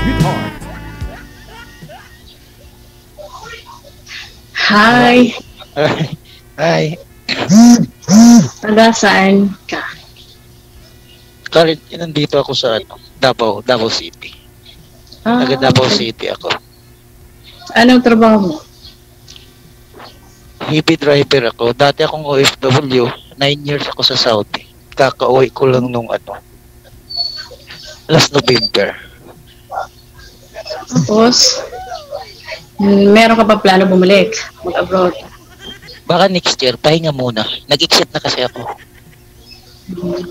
Sweetheart. Hi, Ay, taga saan ka? currently nandito ako sa Davao City. Taga Davao Okay. City ako. Anong trabaho mo? Heavy driver ako. Dati akong OFW. 9 years ako sa Saudi. Kakauwi ko lang nung last November. Tapos, meron ka pa plano bumalik, mag-abroad? Baka next year, pahinga muna. Nag-exit na kasi ako.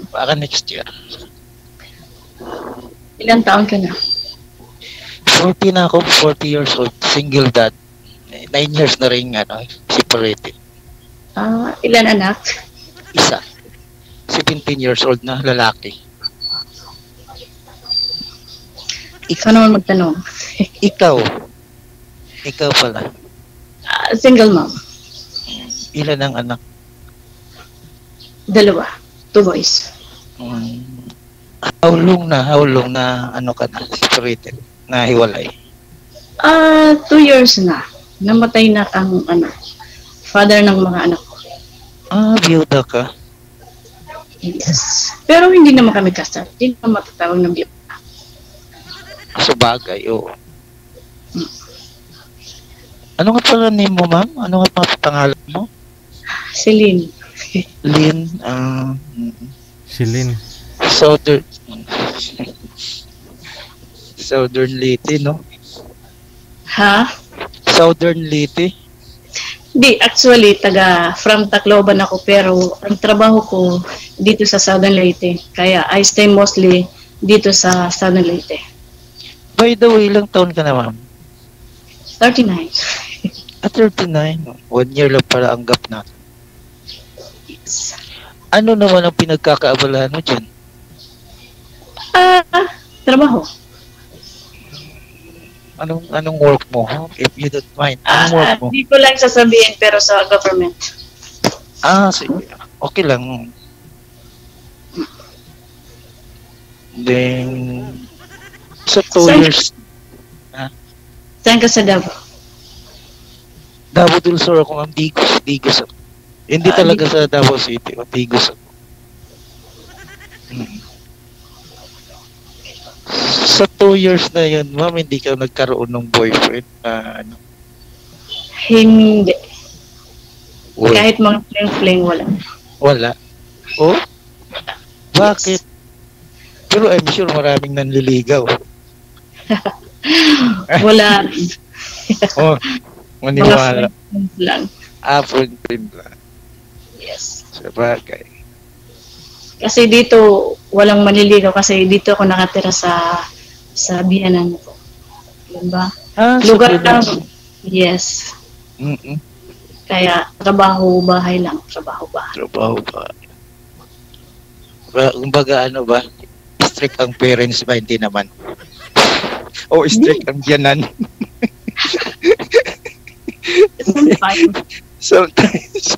Baka next year. Ilang taon ka na? 40 na ako, 40 years old. Single dad. 9 years na rin, separated. Ilan anak? Isa. 17 years old na lalaki. Ikaw naman magtanong. Ikaw. Ikaw pala. Single mom. Ilan ang anak? 2. 2 boys. How long na ka na separated, na hiwalay? 2 years na. Namatay na ang father ng mga anak ko. Biyuda ka. Yes. Pero hindi naman kami kasal. Hindi naman matatawag ng biyuda. Sa bagay, oo. Ano nga pala name mo, ma'am? Ano nga pangalan mo? Celine. Lynn, Shilin. Southern Leyte, no? Ha? Southern Leyte? Di, actually, from Tacloban ako, pero ang trabaho ko dito sa Southern Leyte. Kaya I stay mostly dito sa Southern Leyte. By the way, ilang taon ka na, ma'am? 39. 39. 1 year lang pala ang gap natin. Yes. Ano naman ang pinagkakaabalahan mo dyan? Trabaho. Anong work mo? If you don't mind, anong work mo? Di ko lang sasabihin, pero sa government. Sige. Okay lang. Then, sa 2 years, Saan ka sa Davao? Davao del Sur ako, ma'am. Digos ako. Hindi talaga sa Davao City. Digos ako. Sa 2 years na yun, ma'am, hindi ka nagkaroon ng boyfriend na Hindi. Uy, Kahit mga fling-fling, wala. wala. Oh? Bakit? Pero I'm sure maraming nanliligaw. Wala. Oh, maniwala. Mga friends lang. Friend lang. Yes. Sa bagay. Kasi dito, walang manliligaw kasi dito ako nakatira sa biyanan ko. Yun ba? Lugar lang. Yes. Kaya, trabaho, bahay lang. Trabaho ba? Kumbaga ba? Strict ang parents ba? Hindi naman. Strict ang biyanan. Sometimes.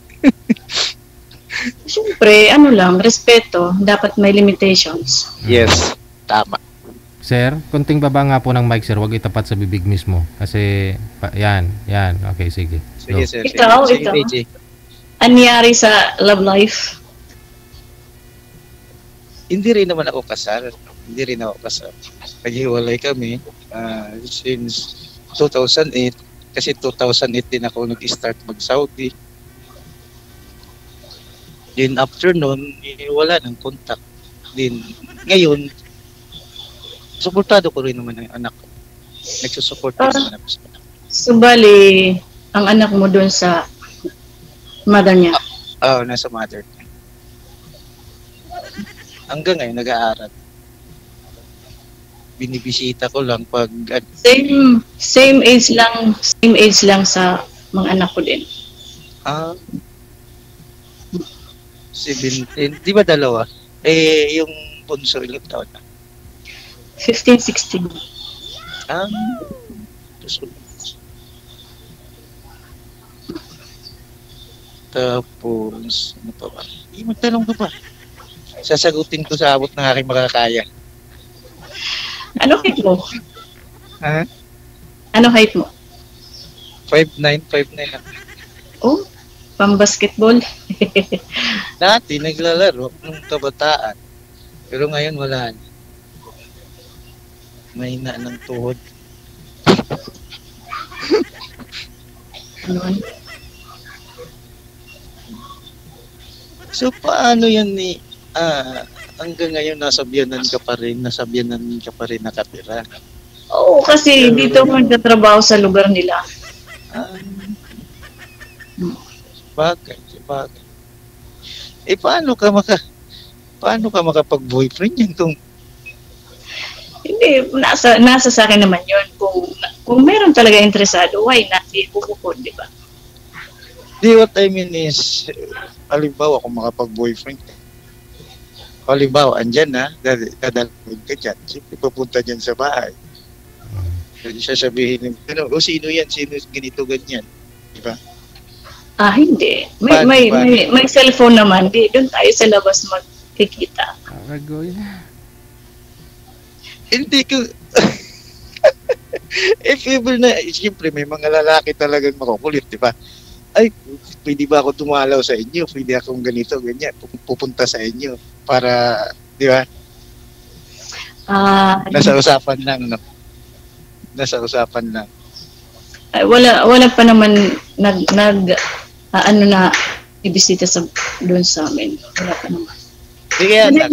Siyempre, respeto. Dapat may limitations. Yes, tama. Sir, kunting baba nga po ng mic, sir. Huwag itapat sa bibig mismo. Kasi, yan. Okay, sige. Sige, sir. Ikaw. TJ. Anyari sa love life? Hindi rin naman ako kasal. Naghiwalay kami since 2008. Kasi 2008 din ako nag-start mag-Saudi. Then after nun, wala nang contact. Then ngayon, suportado ko rin naman ang anak ko. Nagsusupport ko naman ako sa anak. Subali, ang anak mo doon sa mother niya? Nasa mother niya. Hanggang ngayon, nag-aaral. Binibisita ko lang pag... Same age lang sa mga anak ko din. 17. Di ba dalawa? Yung bunso, ilang taon na? 15, 16. Tapos, ano pa ba? Magtanong ka pa. Sasagutin ko sa abot ng aking makakaya. Ano mo? Ha? Ano height mo? 5'9", 5'9" ako. Oh, pang-basketball. Dati naglalaro nung kabataan. Pero ngayon wala na. Mahina ng tuhod. Ano? So paano yan ni hanggang ngayon nasa biyanan ka pa rin nakatira? Oo, kasi dito ako nagtatrabaho sa lugar nila. Ah, bagay. Paano ka makapag-boyfriend yan kung Hindi, nasa sa akin naman yun. Kung meron talaga interesado, why not? Ibukukod, di ba? what I mean is, halimbawa kung makapag-boyfriend ka. Halimbawa, andyan na, dadalawin ka dyan. Siyempre, pupunta dyan sa bahay. Sasabihin, sino yan? Sino ganito, ganyan? Di ba? Hindi. Paano? May cellphone naman. Doon tayo sa labas magkikita. Aragoy. Hindi ko... If ever na, siyempre, may mga lalaki talagang makukulit, di ba? Ay, pwede ba ako tumalaw sa inyo? Pwede akong ganito, ganyan. Pupunta sa inyo para, di ba? Nasa usapan lang, no? Nasa usapan lang. Ay, wala pa naman ibisita doon sa amin. Wala pa naman. Kaya nga.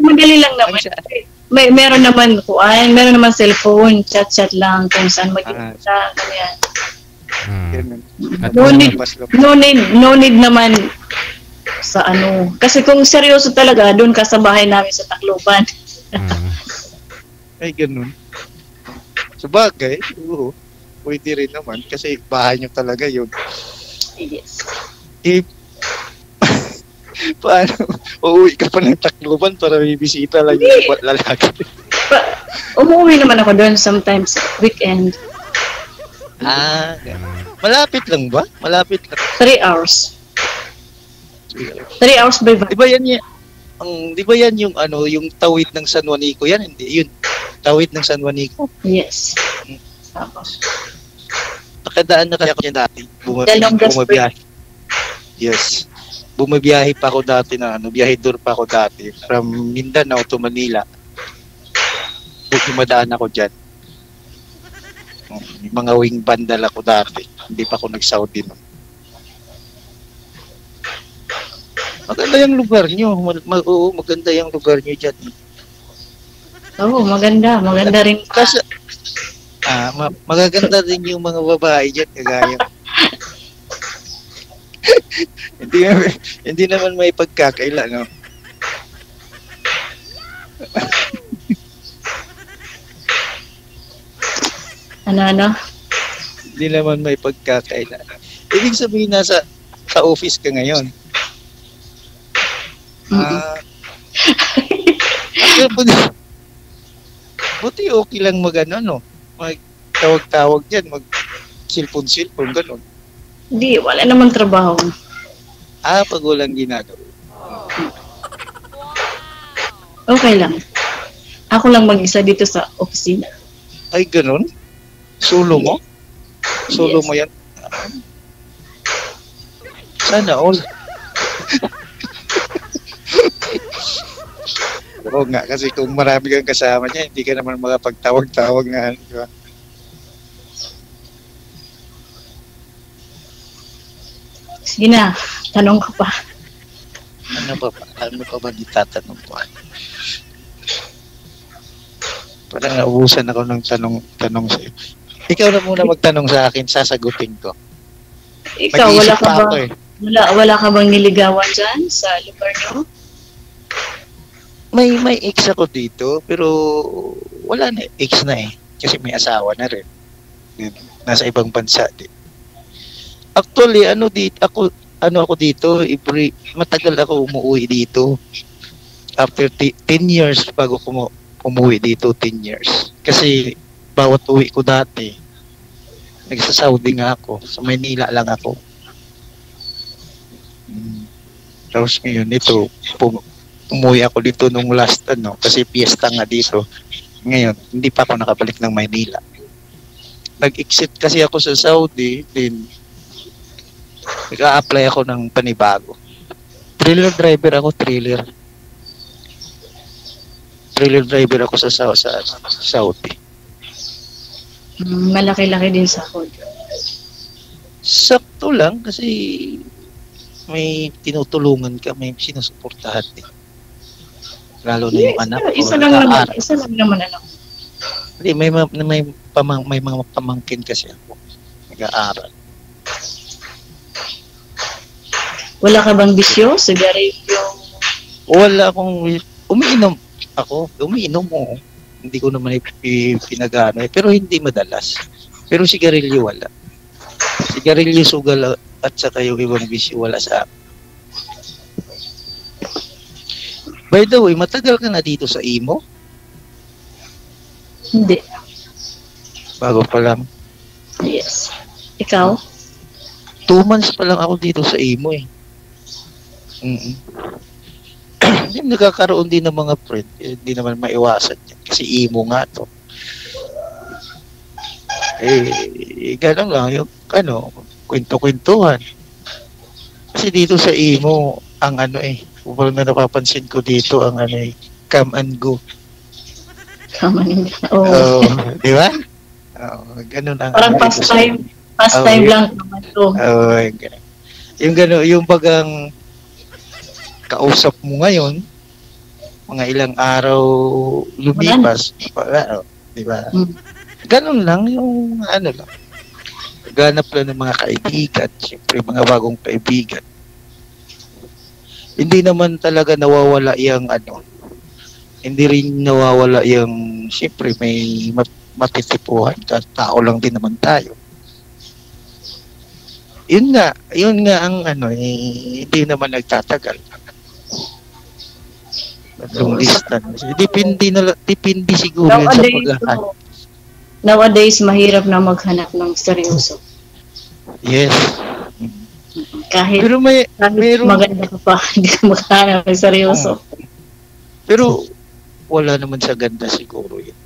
Madali lang naman. Meron naman cellphone, chat lang kung saan magkikita, ganyan. No need naman sa ano. Kasi kung seryoso talaga, doon ka sa bahay namin sa Tacloban. Ay, ganun. Sabagay, oo. Pwede rin naman kasi bahay nyo talaga yun. Yes. Paano? Uuwi ka pa ng Tacloban para may bisita lang yung lalaki. Umuwi naman ako doon sometimes weekend. Malapit lang ba? Malapit lang. 3 hours. 3 hours by bus. Di ba yan yung yung tawid ng San Juanico yan? Hindi, yun. Tawid ng San Juanico? Yes. Nakadaan na kaya ako dyan dati. Bumabiyahe. Yes. Bumabiyahe pa ako dati biyahedor pa ako dati. From Mindanao to Manila. Dumadaan ako dyan. May mga wing bandal ako dati. Hindi pa ako nag-Saudi nun. Maganda yung lugar nyo. Oo, maganda yung lugar nyo dyan. Oo, maganda. Maganda rin. Kasi, magaganda din yung mga babae dyan. Kagaya. hindi naman may pagkakaila, no? Ano? Hindi naman may pagkakaila. Ibig sabihin sa office ka ngayon. Buti okay lang mag-tawag-tawag dyan, mag-cellphone, gano'n. Hindi, wala namang trabaho. Pag walang ginagawa. Okay lang. Ako lang mag-isa dito sa opisina. Ay, gano'n? Solo mo? Solo Yes. mo yan? Sana all. Oo nga, kasi kung marami kang kasama niya, hindi ka naman makapagtawag-tawag nga. Di ba? Sige na, tanong ka pa. Ano pa ba ditatanong ko? Parang naubusan ako ng tanong sa'yo. Ikaw na muna magtanong sa akin, sasagutin ko. Ikaw, Mag-iisip pa ako eh. wala ka bang niligawan dyan sa lugar niyo? May ex ako dito, pero wala na, ex na eh. Kasi may asawa na rin. Nasa ibang bansa din. Actually, ako dito, matagal ako umuwi dito. After 10 years bago ko umuwi dito, 10 years. Kasi bawat uwi ko dati, nagsa-Saudi nga ako. Sa Maynila lang ako. Tapos ngayon, umuwi ako dito nung last kasi piyesta nga dito. Ngayon, hindi pa ako nakabalik ng Maynila. nag-exit kasi ako sa Saudi, then nag-a-apply ako ng panibago. Trailer driver ako, trailer. Trailer driver ako sa Saudi. Malaki-laki din sa sahod. Sakto lang kasi may tinutulungan ka, may sinusuportahan din. Lalo na yung anak ko. Isa lang naman anak. Hindi, may mga pamangkin kasi ako. Nag-aaral. Wala ka bang bisyo? Sigarilyo? Wala akong umiinom ako. Umiinom mo. Hindi ko naman pinagano pero hindi madalas. Pero sigarilyo wala. Sigarilyo, sugal at saka yung ibang bisyo wala sa akin. By the way, matagal ka na dito sa Imo? Hindi. Bago pa lang. Yes. Ikaw? 2 months pa lang ako dito sa Imo eh. Nagkakaroon din ng mga friend. Hindi naman maiwasan yan. Kasi Imo nga to. Ganun lang yung kwento-kwentuhan. Kasi dito sa Imo, ang kung na napapansin ko dito, ang come and go. Come and go. Oh, di ba? Ganun ang parang pastime lang naman to. Ganun. Yung gano'n, yung bagang kausap mo ngayon, mga ilang araw lumipas, di ba? Ganun lang, yung lang. Ganap lang ng mga kaibigan, siyempre mga bagong kaibigan. Hindi naman talaga nawawala yung hindi rin nawawala yung, siyempre may matitipuhan, tao lang din naman tayo. Yun nga ang hindi naman nagtatagal. Long distance. Depende siguro yun sa paghahanap. Nowadays, mahirap na maghanap ng seryoso. Yes. Kahit pero maganda ka pa, hindi ka maghanap ng seryoso. Pero wala naman sa ganda siguro yun.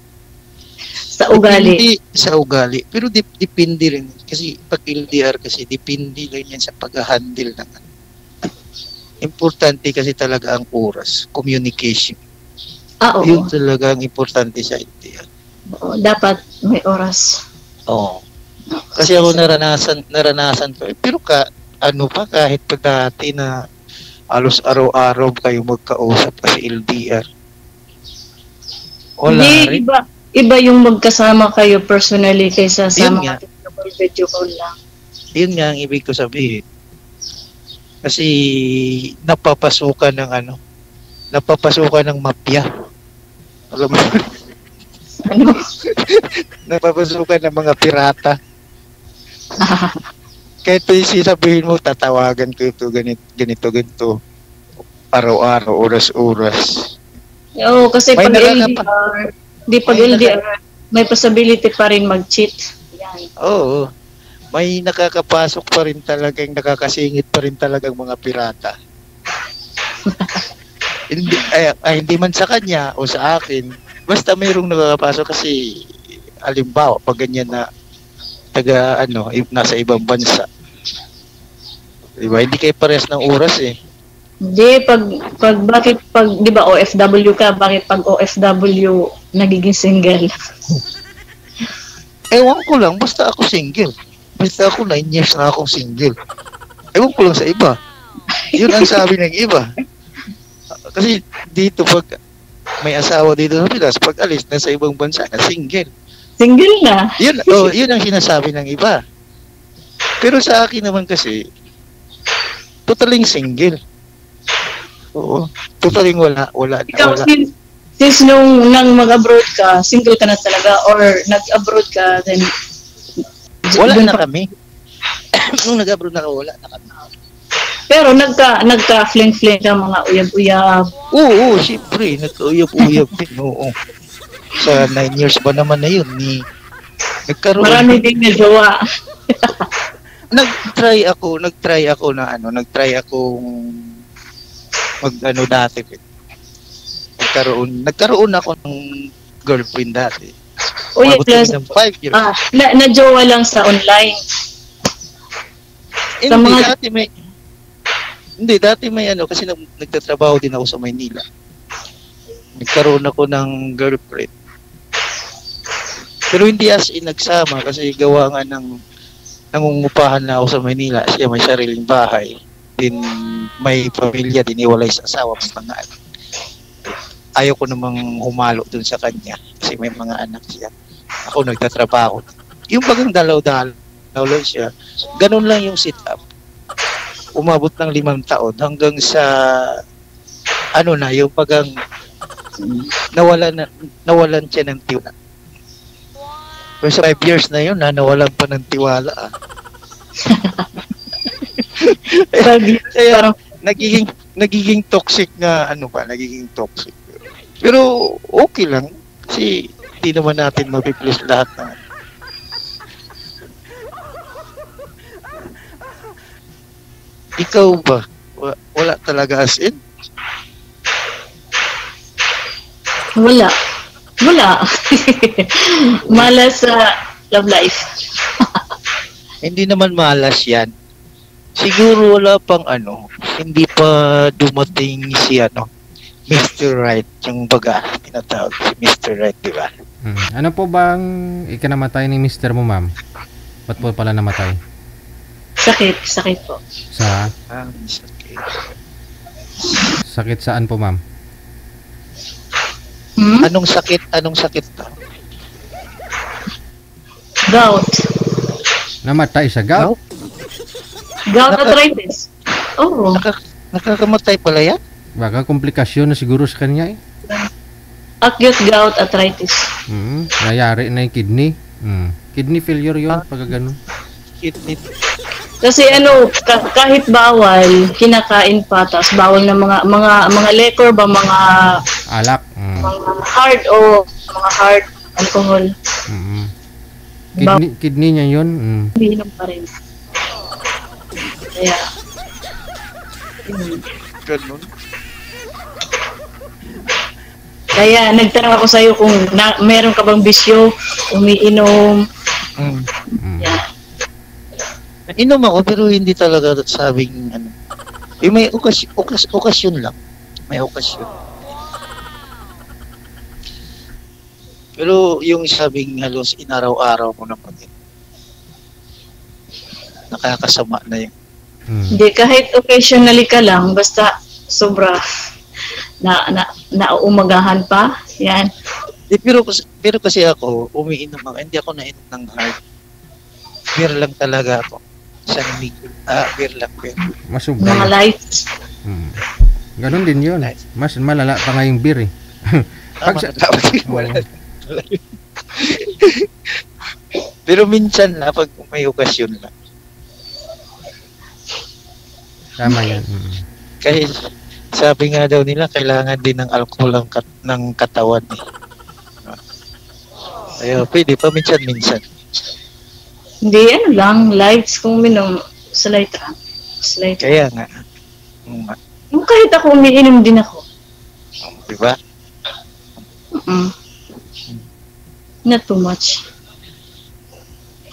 Sa ugali. Sa ugali. Pero depende rin. Kasi pag LDR kasi, depende rin yan sa pag-handle ng Importante kasi talaga ang oras. Communication. Oo. Yun talaga ang importante sa LDR. Oo, dapat may oras. Oo. Kasi ako naranasan ko. Pero kahit pag dati na halos araw-araw kayo magkausap kasi LDR. Wala rin. Iba yung magkasama kayo personally kaysa sa mga video call lang. Yun nga ang ibig ko sabihin. Kasi napapasukan ng mafia. Alam mo? Napapasukan ng mga pirata. Kahit pa sabihin mo, tatawagan ko ito, ganito. Araw-araw, oras-oras. Oo, kasi pag LDR, may possibility pa rin mag-cheat. Yan. Oo. May nakakapasok pa rin talaga, nakakasingit pa rin talagang mga pirata. Hindi man sa kanya o sa akin, basta mayroong nakakapasok kasi halimbawa pag ganyan na nasa ibang bansa. Diba? Hindi kayo parehas ng oras eh. Hindi, bakit di ba OFW ka, bakit pag OFW nagiging single? Ewan ko lang, basta ako single. Basta ako 9 years na akong single. Ewan ko lang sa iba. Yun ang sabi ng iba. Kasi dito pag may asawa dito sa Pilas, pag alis na sa ibang bansa na single. Single na? Yun ang sinasabi ng iba. Pero sa akin naman kasi, totaling single. Oo. Totaling wala. Ikaw, since nung mag-abroad ka, single ka na talaga or nag-abroad ka, then wala na kami. Nung nag-abroad na wala na kami. Pero nagka-fling-fling ka mga uyab-uyab. Oo, siyempre. Nagka-uyab-uyab din. Oo. Sa 9 years ba naman na yun, nagkaroon. Marami din na jowa. Nagtry akong dati. Nagkaroon ako ng girlfriend dati. O Umabot yes, kami ng 5 years. na-jowa lang sa online. Sa Hindi, mga- dati may ano, kasi nagtatrabaho din ako sa Maynila. Nagkaroon ako ng girlfriend. Pero hindi as in nagsama kasi gawa nga ng nangungupahan na ako sa Maynila. Siya may sariling bahay. Din may pamilya, din iwalay sa asawa. Basta nga, ayaw ko namang humalo dun sa kanya kasi may mga anak siya. Ako nagtatrabaho. Yung bagang dalaw-dalaw lang siya. Ganun lang yung sit-up. Umabot ng 5 taon hanggang sa ano na, yung bagang nawalan siya ng tiwala. Pero sa 5 years na yun, nawalan pa ng tiwala. Kaya nagiging toxic na nagiging toxic. Pero okay lang kasi hindi naman natin mapiplease lahat ng Ikaw ba? Wala talaga as in? Wala. Malas sa love life. Hindi naman malas yan. Siguro wala pang hindi pa dumating si Mr. Right, yung baga, tinatawag si Mr. Right, di ba? Ano po bang ikinamatay ni Mr. mo, ma'am? Ba't po pala namatay? Sakit po. Sa Okay. sakit saan po, ma'am? Anong sakit to? Gout. Namatay sa gout? Gout arthritis. Oo. Nakakamatay pala yan? Baka komplikasyon na siguro sa kanya eh. Acute gout arthritis. Nayari na yung kidney. Kidney failure yun, pagka ganun. Kidney. Kasi kahit bawal, kinakain pa, tapos bawal na mga liquor ba, mga Alak. hard mga hard alcohol. Kidney niya yun. Umiinom pa rin. Kaya, Ganun. Kaya nagtanong ako sa'yo kung meron ka bang bisyo, umiinom. Yeah. Inom ako pero hindi talaga sabing may okasyon lang. May okasyon. Pero yung sabing halos inaraw-araw mo naman din. Nakakasama na yun. Hindi, kahit occasionally ka lang, basta sobra naumagahan pa. Yan. Pero kasi ako, umiinom ako. Hindi ako nainom ng hard. Beer lang talaga ako. Beer lang. Masubra. Mga lights. Ganun din yun. Mas malala pa nga yung beer eh. Pero minsan na pag may okasyon lang. Tama yan. Kasi sabi nga daw nila kailangan din ng alcohol ng katawan eh. Kaya pwede pa minsan. Hindi, lang, lights kung minom sa light lang. Kaya nga. Kahit ako, umiinom din ako. Diba? Not too much.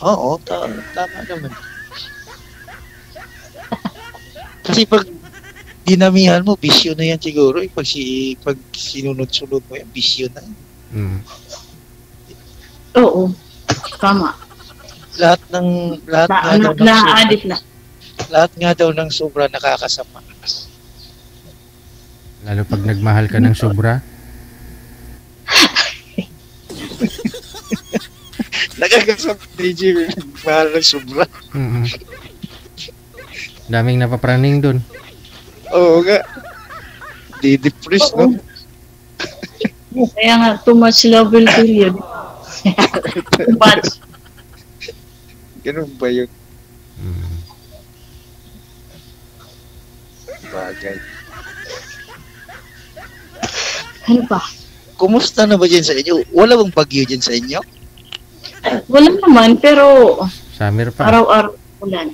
Oo, tama naman. Kasi pag dinamihan mo, bisyo na yan siguro. Pag sinunod-sunod mo yan, bisyo na. Oo, tama. Lahat Na-addict na. Lahat nga daw ng sobra nakakasama. Lalo pag nagmahal ka ng sobra. Nakakasama DJ, mahal ng sobra. Daming napapraning dun. Oo nga. Di-depress, no? Kaya nga, too much love will kill you. Too much. Ganun ba yun? Bagay. Ano pa? Kumusta na ba dyan sa inyo? Wala bang bagyo dyan sa inyo? Wala naman, pero Summer pa. araw-araw ulan.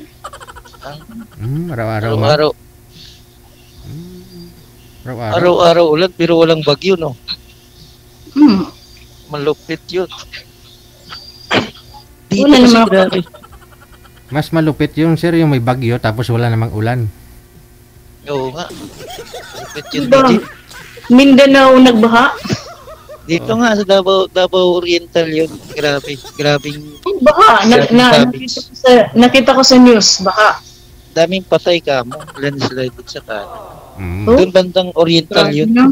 Araw-araw. Araw-araw. Araw-araw. Araw-araw ulan pero walang bagyo, no? Hmm. Malupit yun. Dito Wala kasi naman ako. grabe. Mas malupit yung sir, yung may bagyo tapos wala namang ulan. Oo nga. Malupit yun, Diba? legit. Mindanao nagbaha. Dito nga sa Davao Oriental yun. Grabe. Grabing Baha. Nakita ko sa news, baha. daming patay ka mo. Landslide at saka. Mm. Oh, Doon bandang Oriental grabe yun. na.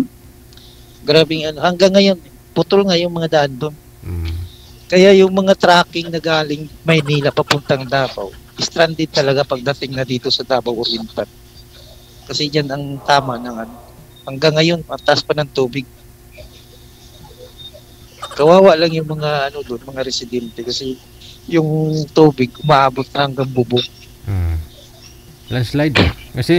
Grabing ano. Hanggang ngayon, putol nga yung mga daan doon. Mm. Kaya yung mga tracking na galing Maynila papuntang Davao, stranded talaga pagdating na dito sa Davao Oriental. Kasi yan ang tama ng ano. Hanggang ngayon, ang taas pa ng tubig. Kawawa lang yung mga ano doon, mga residente kasi yung tubig umaabot na hanggang bubong. Mm. Landslide eh. Kasi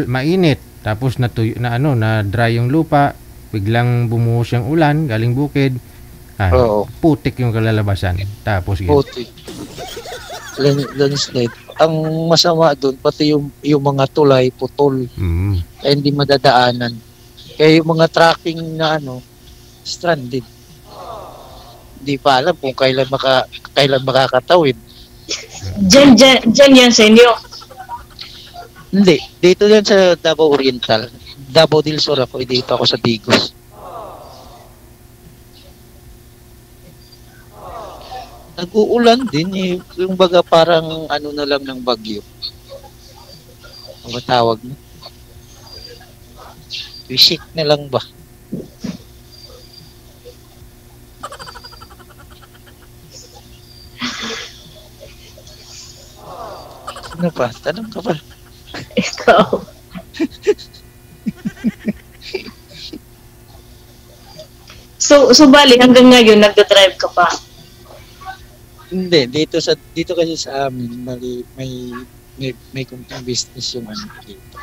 mainit tapos natuyo na ano na dry yung lupa, biglang bumuhos yung ulan galing bukid. Oo. Putik yung kalalabasan. Tapos yun. Puti. Landslide. Ang masama doon, pati yung mga tulay, putol, Mm. kaya hindi madadaanan. Kaya yung mga tracking na ano, stranded. Hindi pa alam kung kailan makakatawid. Diyan yan sa inyo. Hindi, dito yan sa Davao Oriental. Davao del Sur ako, dito ako sa Digos. Nag-uulan din eh, yung baga parang ano na lang ng bagyo. Ang tawag mo? Wisik na lang ba? Ano pa? Tanong ka pa. Ikaw. So bali hanggang ngayon nagda-drive ka pa. Hindi, dito kasi sa amin may kunting business yung ano dito.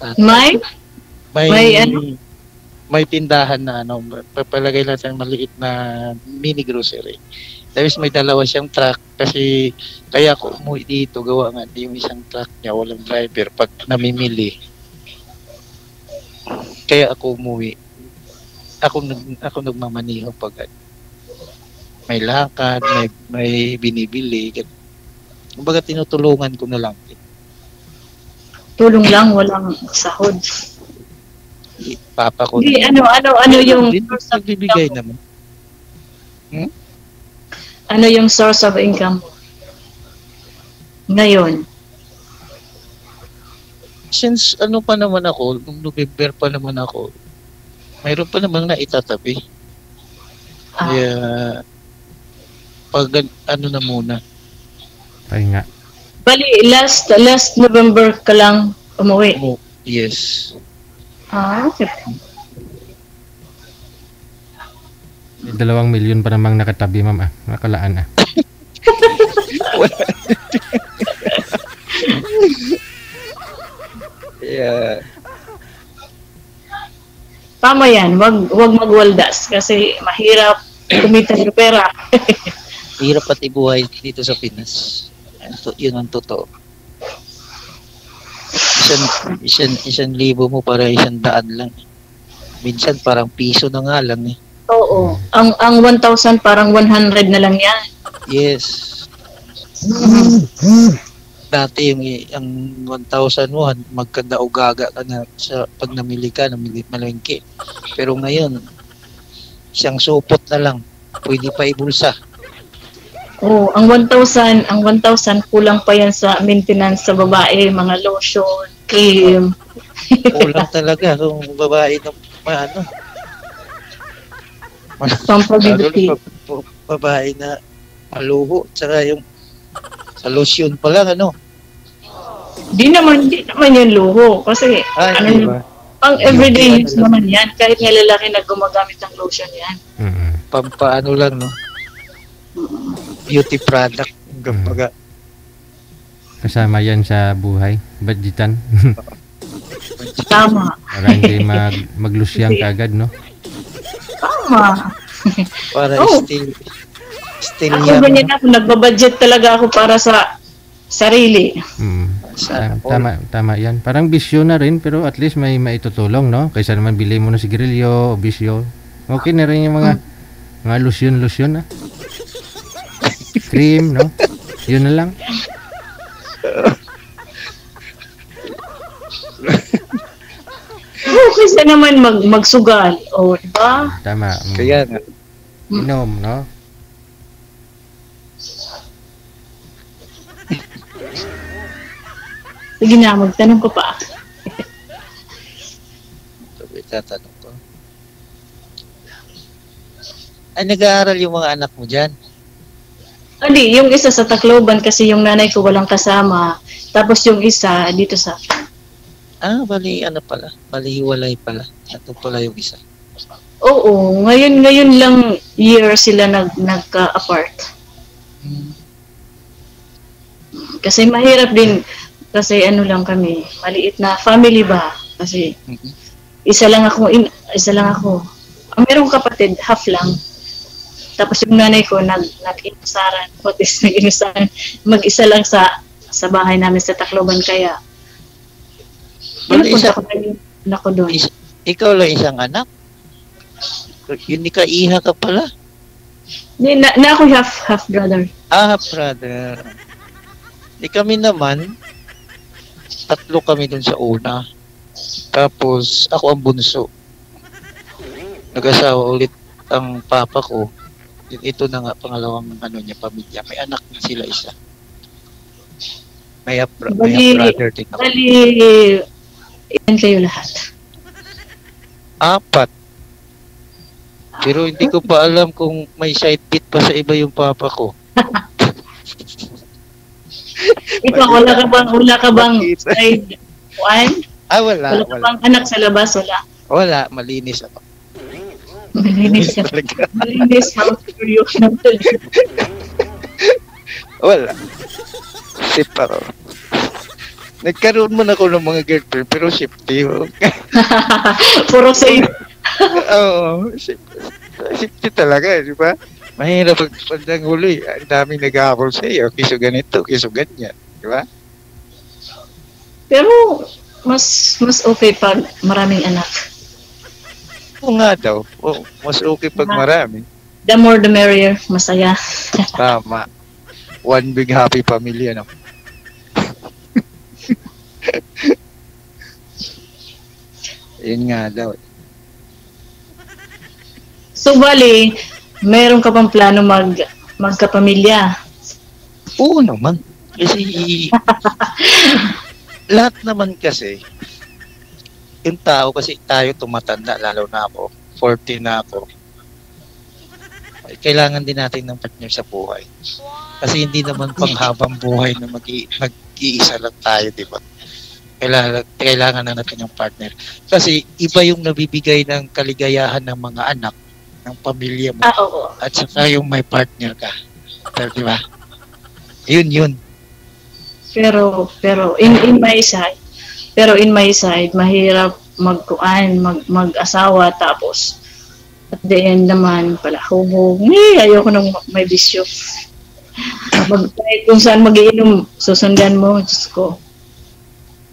At May may may tindahan na ano, papalagay lang siyang maliit na mini grocery. Tapos may dalawa siyang truck kasi kaya ako umuwi dito gawa nga yung isang truck niya walang driver pag namimili. Kaya ako umuwi. Ako nagmamaniho pag may lakad, may binibili. Kumbaga tinutulungan ko na lang. tulong lang, walang sahod. Papa ko. Hindi, ano yung source of nagbibigay income? naman. Ano yung source of income mo? Ngayon. Since ano pa naman ako, nung November pa naman ako, mayroon pa naman na itatabi. Kaya, pag ano na muna. Ay nga. Bali, last November ka lang umuwi. Yes. Okay. May 2 milyon pa namang nakatabi, ma'am. Nakalaan. Yeah. Tama yan, wag magwaldas kasi mahirap kumita ng pera. Hirap pati buhay dito sa Pinas. Yun ang totoo. Isang libo mo para 100 lang. Minsan parang piso na nga lang eh. Oo. Ang 1,000 parang 100 na lang yan. Yes. Dati ang 1,000 mo, magkanda-ugaga ka na sa pag namili malengke. Pero ngayon, isang supot na lang. Pwede pa ibulsa. Oo, ang 1,000 kulang pa yan sa maintenance sa babae, mga lotion, cream. Kulang talaga kung babae ng ano. Pampagibiti. Babae na maluho. Tsaka yung sa lotion pa lang, ano. Di naman yan luho. Kasi, Di ba? pang everyday use naman yan. Kahit nga lalaki na gumagamit ng lotion yan. Mm-mm. Pampaano lang, no? Beauty product. Kumbaga. Kasama yan sa buhay. Budgetan. Tama. Para hindi maglusyang kagad, no? Tama. Para still Ako yan. ganyan ako, nagbabudget talaga ako para sa sarili. Tama yan. Parang bisyo na rin, pero at least may maitutulong, no? Kaysa naman bili mo ng sigarilyo o bisyo. Okay na rin yung mga lotion, ah. cream, no? Yun na lang. Kasi naman magsugal. O, diba? Tama. Kaya nga. Inom, no? Sige na, magtanong ko pa. Sabi, tatanong ko. Ay, nag-aaral yung mga anak mo dyan? Hindi, yung isa sa Tacloban kasi yung nanay ko walang kasama. Tapos yung isa dito sa Ah, bali, ano pala? Bali, hiwalay pala. Ito pala yung isa. Oo, ngayon lang year sila nagka-apart. Hmm. Kasi mahirap din kasi ano lang kami, maliit na family ba? Kasi Mhm. isa lang ako. Ang merong kapatid, half lang. Tapos yung nanay ko nag-inusaran, potis nag-inusaran, mag-isa lang sa bahay namin sa Tacloban kaya. Bali, Punta ko na yung anak ko doon. Ikaw lang isang anak? Hindi ka iha ka pala? Na ako half brother. Ah, brother. Kami naman, 3 kami dun sa una. Tapos, ako ang bunso. Nag-asawa ulit ang papa ko. Ito na nga, pangalawang pamilya. May anak na sila isa. May brother din ako. Bali, ilan kayo lahat? 4. Pero hindi ko pa alam kung may side bit pa sa iba yung papa ko. Ikaw, wala ka bang side one? Ah, wala. Wala ka bang anak sa labas? Wala. Wala, malinis ako. Malinis ka. Talaga. Malinis, how curious. Wala. Sip ako. Nagkaroon man ako ng mga girlfriend, pero shifty. Puro safe. Oo, shifty talaga, di ba? Mahirap pag huli. Ang daming nag-aabol sa iyo. Kiso ganito, kiso ganyan. Di ba? Pero, mas okay pag maraming anak. Oo nga daw. Oo, mas okay pag marami. The more the merrier. Masaya. Tama. One big happy family, ano? Yun nga daw. So, bali, meron ka pang plano magkapamilya? Oo naman. Kasi, lahat naman kasi, yung tao kasi tayo tumatanda, lalo na ako, 40 na ako. Kailangan din natin ng partner sa buhay. Kasi hindi naman panghabang buhay na mag-iisa lang tayo, di ba? Kailangan na natin yung partner. Kasi iba yung nabibigay ng kaligayahan ng mga anak, ng pamilya mo, Oo. at saka yung may partner ka. Pero, di ba? Yun. Pero in my side, mahirap mag-asawa tapos at the end naman pala hubog. Ayoko nang may bisyo. Kung saan magiinom, susundan mo, Diyos ko.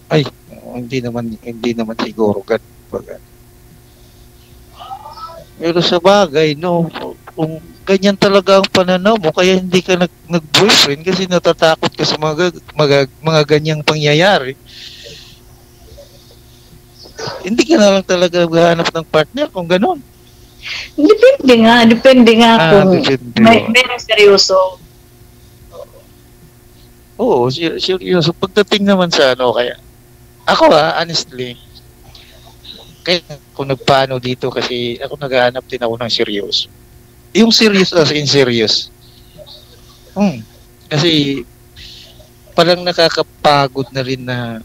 Ay, hindi naman siguro ganun. Pero sa bagay, no, kung ganyan talaga ang pananaw mo, kaya hindi ka nag-boyfriend kasi natatakot ka sa mga ganyang pangyayari. Hindi ka na lang talaga maghanap ng partner kung gano'n. Depende nga kung Depende. may seryoso. Oo, seryoso. Pagdating naman sa kaya, ako honestly, kaya kung nagpaano dito kasi ako naghahanap din ako ng seryoso. Yung serious as in serious. Kasi parang nakakapagod na rin na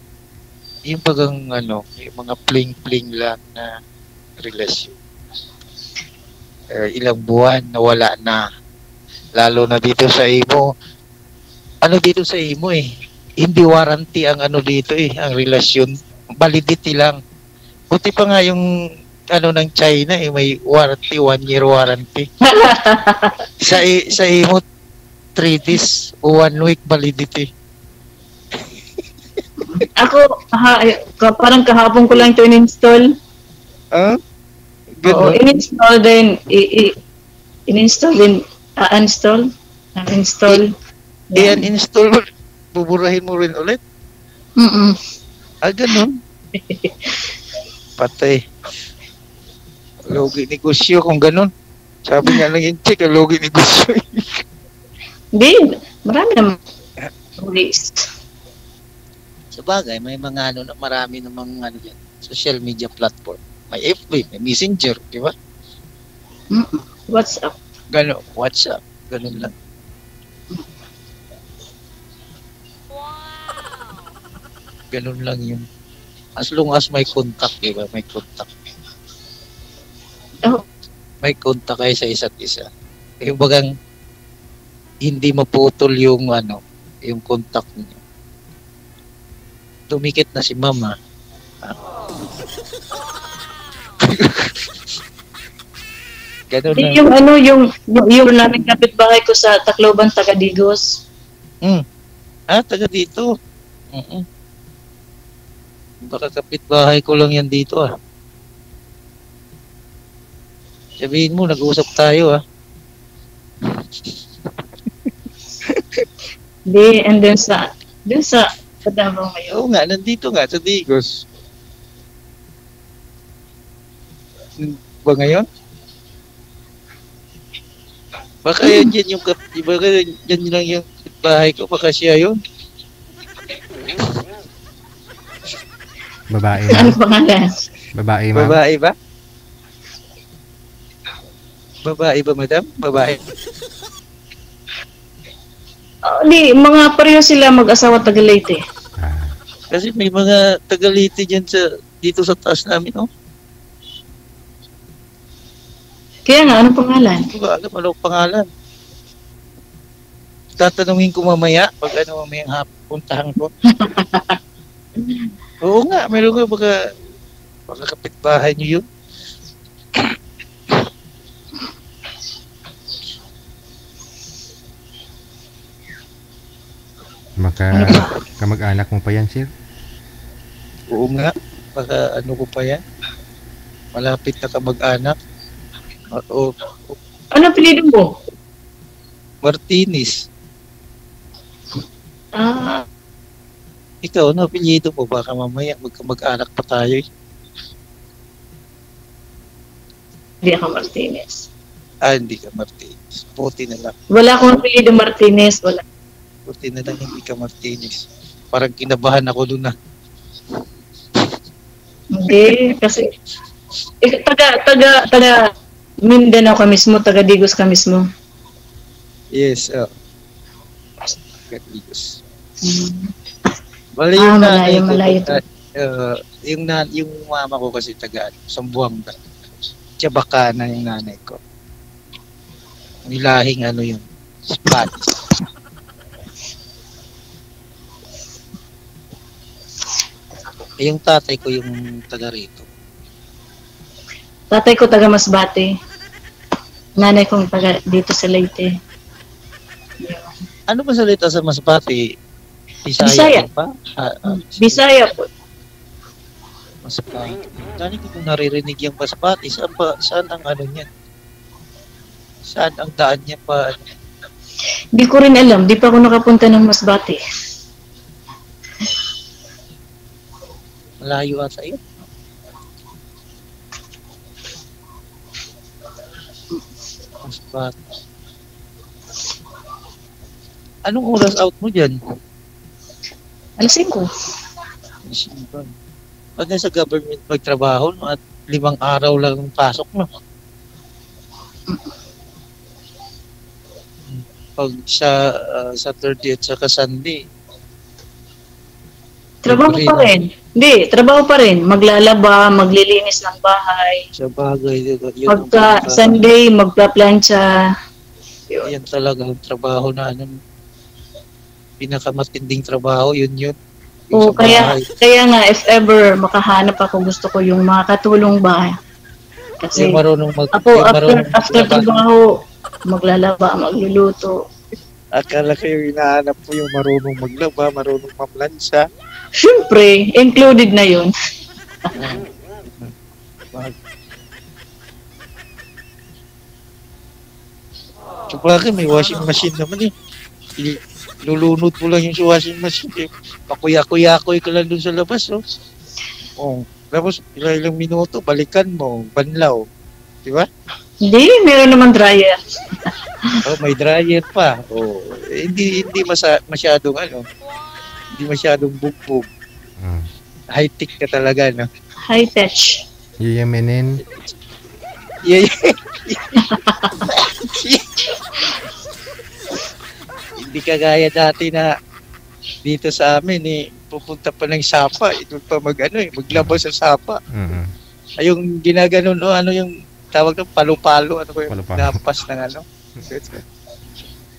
yung yung mga pling-pling lang na relasyon. Ilang buwan nawala na. Lalo na dito sa imo. Dito sa imo hindi warranty ang dito ang relasyon. Validity lang. Buti pa nga yung ng China may warranty, 1 year warranty. sa imo 3 days, 1 week validity. Ako, parang kahapon ko lang ito in-install. Good. Oo, in-install din, uninstall. Na-install. I-uninstall mo, buburahin mo rin ulit. Mm-mm. Ganun. Patay. Logi negosyo kung ganun. Sabi nga lang yung chick, logi negosyo. Hindi, marami naman ways. Sa bagay, may mga marami namang social media platform. May FB, may Messenger, di ba? WhatsApp. Ganun, WhatsApp, ganun lang. Ganun lang yun. As long as may contact, di ba? May contact. Oh. May contact kayo sa isa't isa. Yung bagang hindi maputol yung yung contact niyo. Tumikit na si mama. Ganun na. Yung namin kapitbahay ko sa Tacloban, Tagadigos. Taga dito. Baka kapitbahay ko lang yan dito Sabihin mo, nag-uusap tayo Di, and then sa Davao ngayon. Oo nga, nandito nga sa Digos. Ba ngayon? Baka yan yung baka yan lang yung bahay ko, baka siya yun. Babae Ano ma'am? pangalan? Babae ma'am? Babae ba? Babae ba, madam? Babae. Di, mga pareho sila mag-asawa Tagalite. Kasi may mga Tagalite dyan dito sa taas namin, Kaya nga, anong pangalan? Hindi ko alam anong pangalan. Tatanungin ko mamaya, pag mamayang puntahan ko. Oo nga, meron nga baka kapitbahay niyo yun. Kamag-anak mo pa yan, sir? Oo nga, baka ko pa yan. Malapit na kamag-anak. Ano apelyido mo? Martinez. Ikaw, ano apelyido mo? Baka mamaya magkamag-anak pa tayo. Hindi ako Martinez. Hindi ka Martinez. Puti na lang. Wala akong apelyido Martinez. Wala. Puti na lang hindi ka Martinez. Parang kinabahan ako doon Hindi, kasi taga Mindanao ka mismo, taga Digos ka mismo. Yes, taga Digos. Bali yung malayo to. Yung mama ko kasi taga Sambuanga. Chabacana yung nanay ko. Nilahing yun, Spanish. Yung tatay ko yung taga rito. Tatay ko taga Masbate. Nanay kong taga dito sa Leyte. Ano ba salita sa Masbate? Bisaya pa? Bisaya po. Masbate. Dani ko kung naririnig yung Masbate. Saan ang niyan? Saan ang daan niya pa? Di ko rin alam. Di pa ako nakapunta ng Masbate. Malayo ata yun. Masbate. Anong oras out mo dyan? Alas 5. Pag nasa government magtrabaho, at 5 araw lang ang pasok mo. Pag sa Saturday at saka Sunday. Trabaho pa rin. Hindi, trabaho pa rin. Maglalaba, maglilinis ng bahay. Sa bagay. Pagka Sunday, magpa-plancha. Yan talaga ang trabaho na pinakamatinding trabaho, yun. Oo, kaya nga, if ever makahanap ako, gusto ko yung makakatulong ba. Kasi after trabaho, maglalaba, magluluto. Akala kayo hinahanap mo yung marunong maglaba, marunong mamlansa. Siyempre, included na yun. Bakit may washing machine naman eh. Lulunod mo lang yung sa washing machine eh. Pakuya-kuya-kuy ka lang dun sa labas, oh. Oh, tapos ilang minuto, balikan mo, banlaw. Di ba? Hindi, meron naman dryer. Oh, may dryer pa. Oh, hindi masyadong hindi masyadong bugbog. High-tech ka talaga, no? High-tech. Yuyaminin. Yeah. Hindi kagaya dati na dito sa amin pupunta pa ng sapa, ito pa maglabas sa sapa. Ay yung ginaganon yung tawag ng palo-palo, napas ng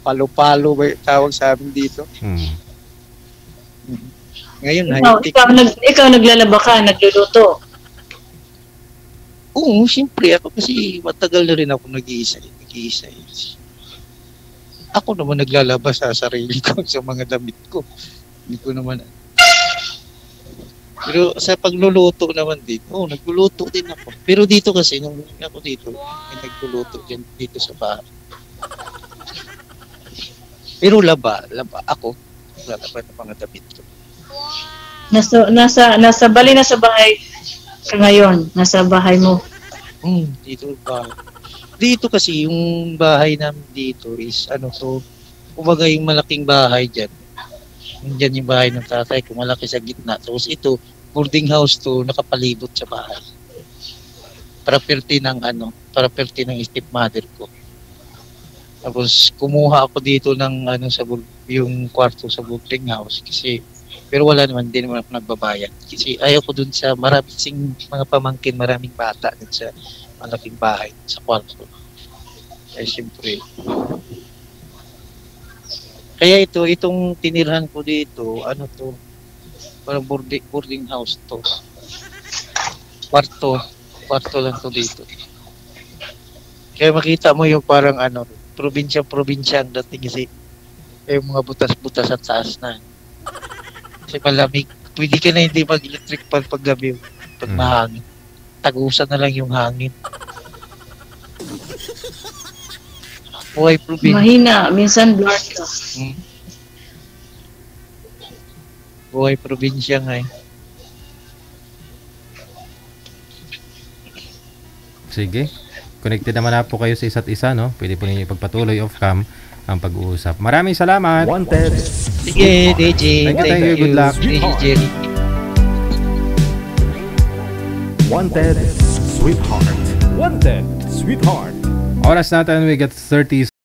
palo-palo ba yung tawag sa amin dito. Ngayon, ikaw naglalaba ka, nagluluto. Oo, siyempre ako kasi matagal na rin ako nag-iisa. Ako naman naglalabas sa sarili ko sa mga damit ko. Hindi ko naman. Pero sa pagluluto naman dito, nagluluto din ako. Pero dito kasi, nung ako dito, may nagluluto din dito sa bahay. Pero laba ako. Lalaba ng mga damit ko. Bali na sa bahay ka ngayon, nasa bahay mo. Dito ba? Dito kasi yung bahay namin dito is kumbaga yung malaking bahay diyan. Diyan yung bahay ng tatay ko, malaki sa gitna. Tapos ito, boarding house to, nakapalibot sa bahay. Property ng stepmother ko. Tapos kumuha ako dito ng yung kwarto sa boarding house kasi pero wala naman, hindi naman ako nagbabayad. Kasi ayaw ko dun sa maraming mga pamangkin, maraming bata dun sa malaking bahay, sa kwarto. Ay, siyempre. Kaya itong tinirhan ko dito, parang boarding house to. Kwarto lang to dito. Kaya makita mo yung parang probinsya ang dating kasi yung mga butas-butas at taas na. Kasi malamig. Pwede ka na hindi mag-electric pan pag gabi. Pag mahangin. Tagusan na lang yung hangin. Buhay probinsya. Mahina. Minsan blur ka. Buhay probinsya nga eh. Sige. Connected naman na po kayo sa isa't isa, no? Pwede po ninyo ipagpatuloy off-cam ang pag-uusap. Maraming salamat. Wanted. Sige, DJ. Thank you. Good luck. DJ Jerry. Wanted, sweetheart. Wanted, sweetheart. Oras natin, we got 30